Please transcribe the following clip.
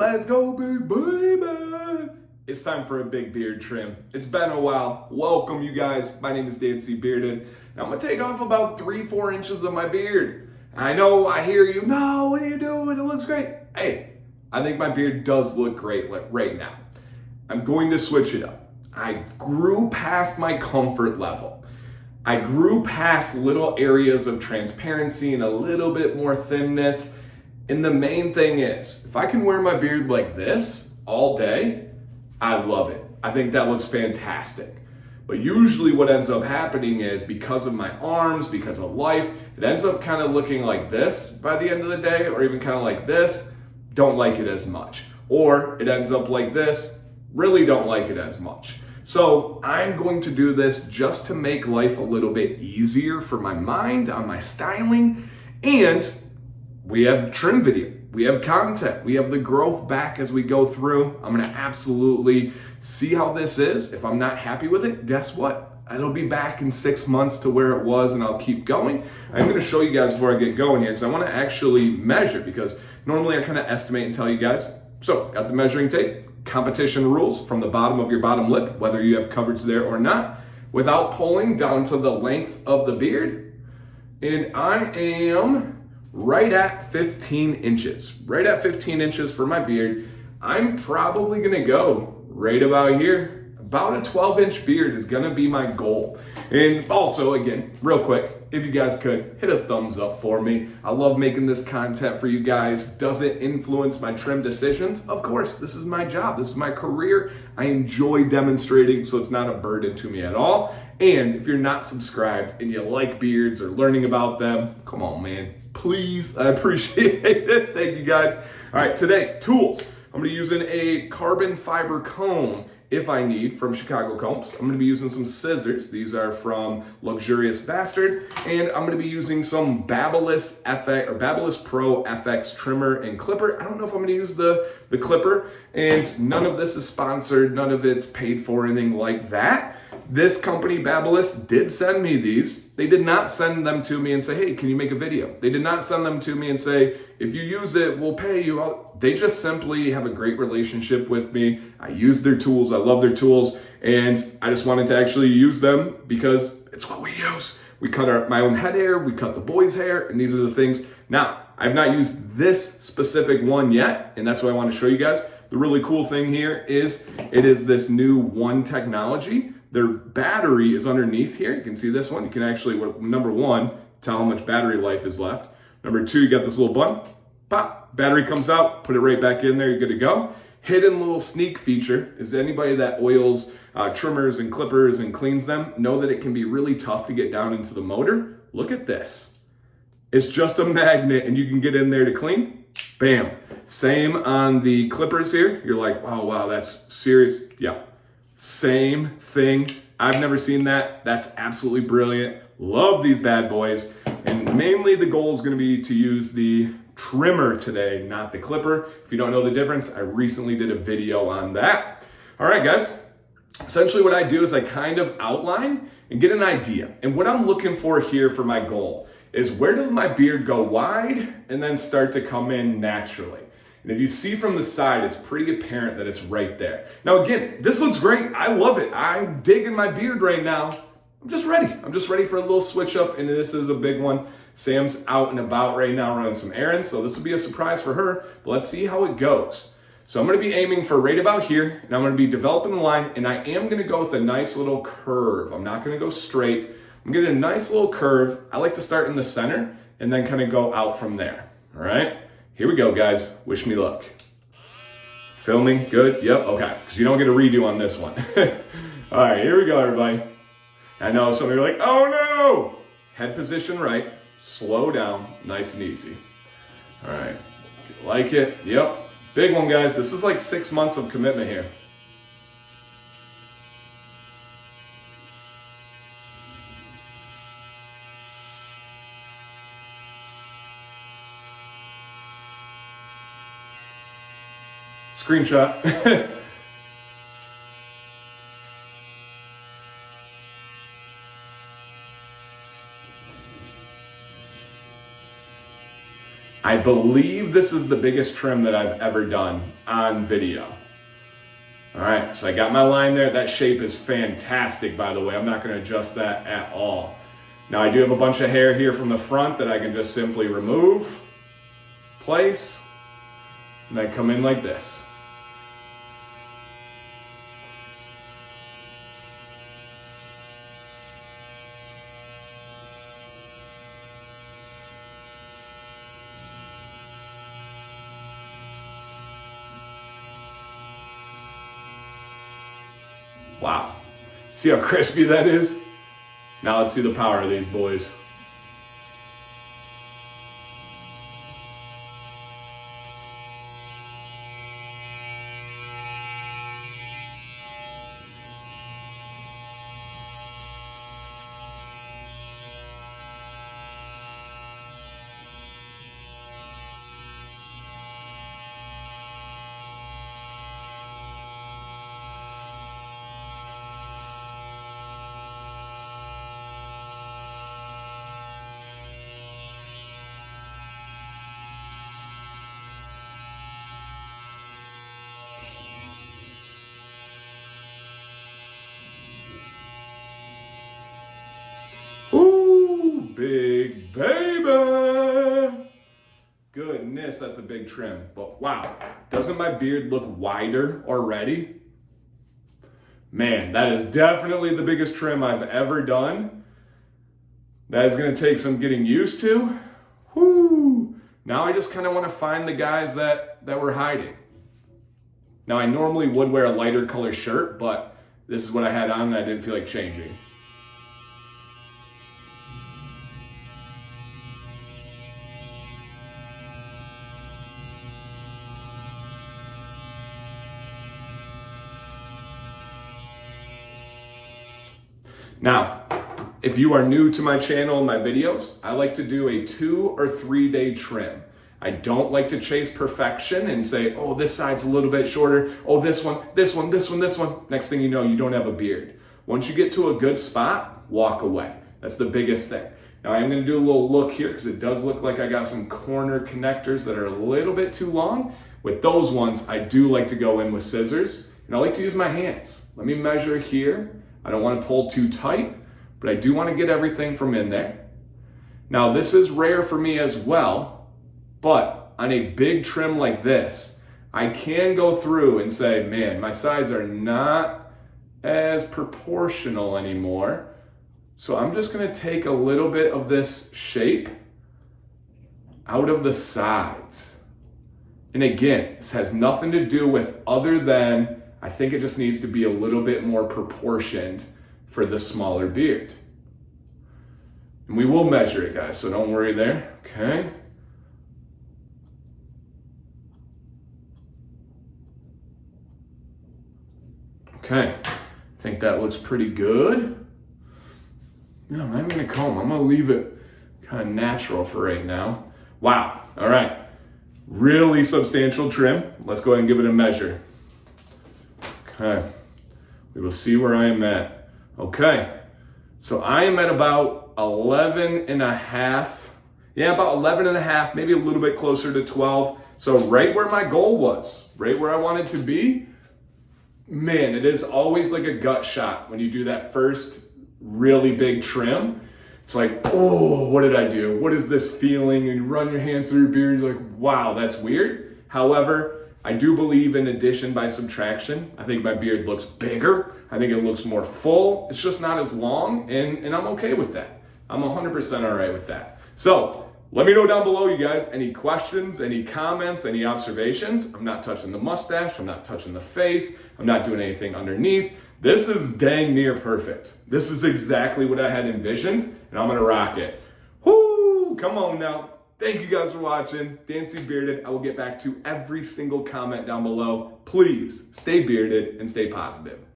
Let's go, big baby. It's time for a big beard trim. It's been a while. Welcome, you guys. My name is Dancy Bearded. Now I'm gonna take off about 3-4 inches of my beard. I know, I hear you. No, what are you doing? It looks great. Hey, I think my beard does look great right now. I'm going to switch it up. I grew past my comfort level. I grew past little areas of transparency and a little bit more thinness. And the main thing is, if I can wear my beard like this all day, I love it. I think that looks fantastic. But usually what ends up happening is because of my arms, because of life, it ends up kind of looking like this by the end of the day, or even kind of like this, don't like it as much. Or it ends up like this, really don't like it as much. So I'm going to do this just to make life a little bit easier for my mind on my styling. And we have trim video, we have content, we have the growth back as we go through. I'm gonna absolutely see how this is. If I'm not happy with it, guess what? It'll be back in 6 months to where it was and I'll keep going. I'm gonna show you guys before I get going here because I wanna actually measure, because normally I kind of estimate and tell you guys. So got the measuring tape, competition rules from the bottom of your bottom lip, whether you have coverage there or not, without pulling down to the length of the beard. And I am right at 15 inches. Right at 15 inches for my beard. I'm probably gonna go right about here. About a 12-inch beard is gonna be my goal. And also, again, real quick, if you guys could, hit a thumbs up for me. I love making this content for you guys. Does it influence my trim decisions? Of course, this is my job. This is my career. I enjoy demonstrating, so it's not a burden to me at all. And if you're not subscribed and you like beards or learning about them, come on, man. Please, I appreciate it. Thank you, guys. All right, today, tools. I'm gonna be using a carbon fiber comb if I need from Chicago Combs. I'm gonna be using some scissors. These are from Luxurious Bastard. And I'm gonna be using some Babyliss Babyliss Pro FX trimmer and clipper. I don't know if I'm gonna use the clipper, and none of this is sponsored, none of it's paid for, anything like that. This company, Babyliss, did send me these. They did not send them to me and say, hey, can you make a video? They did not send them to me and say, if you use it, we'll pay you. They just simply have a great relationship with me. I use their tools. I love their tools. And I just wanted to actually use them because it's what we use. We cut my own head hair. We cut the boys' hair. And these are the things. Now, I've not used this specific one yet. And that's what I want to show you guys. The really cool thing here is it is this new FxOne technology. Their battery is underneath here. You can see this one. You can actually, number one, tell how much battery life is left. Number two, you got this little button. Pop, battery comes out, put it right back in there, you're good to go. Hidden little sneak feature is anybody that oils trimmers and clippers and cleans them know that it can be really tough to get down into the motor. Look at this. It's just a magnet and you can get in there to clean. Bam. Same on the clippers here. You're like, oh, wow, that's serious. Yeah. Same thing. I've never seen that. That's absolutely brilliant. Love these bad boys. And mainly the goal is going to be to use the trimmer today, not the clipper. If you don't know the difference, I recently did a video on that. All right, guys. Essentially what I do is I kind of outline and get an idea. And what I'm looking for here for my goal is where does my beard go wide and then start to come in naturally? And if you see from the side, it's pretty apparent that it's right there. Now again, this looks great. I love it. I'm digging my beard right now. I'm just ready. I'm just ready for a little switch up, and this is a big one. Sam's out and about right now running some errands, so this will be a surprise for her, but let's see how it goes. So I'm gonna be aiming for right about here, and I'm gonna be developing the line, and I am gonna go with a nice little curve. I'm not gonna go straight. I'm gonna get a nice little curve. I like to start in the center and then kind of go out from there, all right? Here we go, guys. Wish me luck. Filming, good, yep, okay. Because you don't get a redo on this one. All right, here we go, everybody. I know some of you are like, oh no! Head position right, slow down, nice and easy. All right, like it, yep. Big one, guys. This is like 6 months of commitment here. Screenshot. I believe this is the biggest trim that I've ever done on video. All right, so I got my line there. That shape is fantastic, by the way. I'm not gonna adjust that at all. Now I do have a bunch of hair here from the front that I can just simply remove, place, and then come in like this. Wow, see how crispy that is? Now let's see the power of these boys. Ooh, big baby. Goodness, that's a big trim. But wow, doesn't my beard look wider already? Man, that is definitely the biggest trim I've ever done. That is gonna take some getting used to. Whoo! Now I just kind of want to find the guys that were hiding. Now I normally would wear a lighter color shirt, but this is what I had on and I didn't feel like changing. Now, if you are new to my channel and my videos, I like to do a 2 or 3 day trim. I don't like to chase perfection and say, oh, this side's a little bit shorter. Oh, this one, this one, this one, this one. Next thing you know, you don't have a beard. Once you get to a good spot, walk away. That's the biggest thing. Now I'm gonna do a little look here because it does look like I got some corner connectors that are a little bit too long. With those ones, I do like to go in with scissors and I like to use my hands. Let me measure here. I don't want to pull too tight, but I do want to get everything from in there. Now this is rare for me as well, but on a big trim like this, I can go through and say, man, my sides are not as proportional anymore. So I'm just going to take a little bit of this shape out of the sides. And again, this has nothing to do with other than I think it just needs to be a little bit more proportioned for the smaller beard. And we will measure it, guys, so don't worry there, okay? Okay, I think that looks pretty good. No, I'm not even gonna comb, I'm gonna leave it kind of natural for right now. Wow, all right, really substantial trim. Let's go ahead and give it a measure. Okay, we will see where I am at. Okay, so I am at about 11 and a half. Yeah, about 11 and a half, maybe a little bit closer to 12. So right where my goal was, right where I wanted to be. Man, it is always like a gut shot when you do that first really big trim. It's like, oh, what did I do? What is this feeling? And you run your hands through your beard, you're like, wow, that's weird. However, I do believe in addition by subtraction. I think my beard looks bigger. I think it looks more full. It's just not as long, and I'm okay with that. I'm 100% all right with that. So let me know down below, you guys, any questions, any comments, any observations. I'm not touching the mustache. I'm not touching the face. I'm not doing anything underneath. This is dang near perfect. This is exactly what I had envisioned, and I'm gonna rock it. Whoo, come on now. Thank you guys for watching. Dancy Bearded. I will get back to every single comment down below. Please stay bearded and stay positive.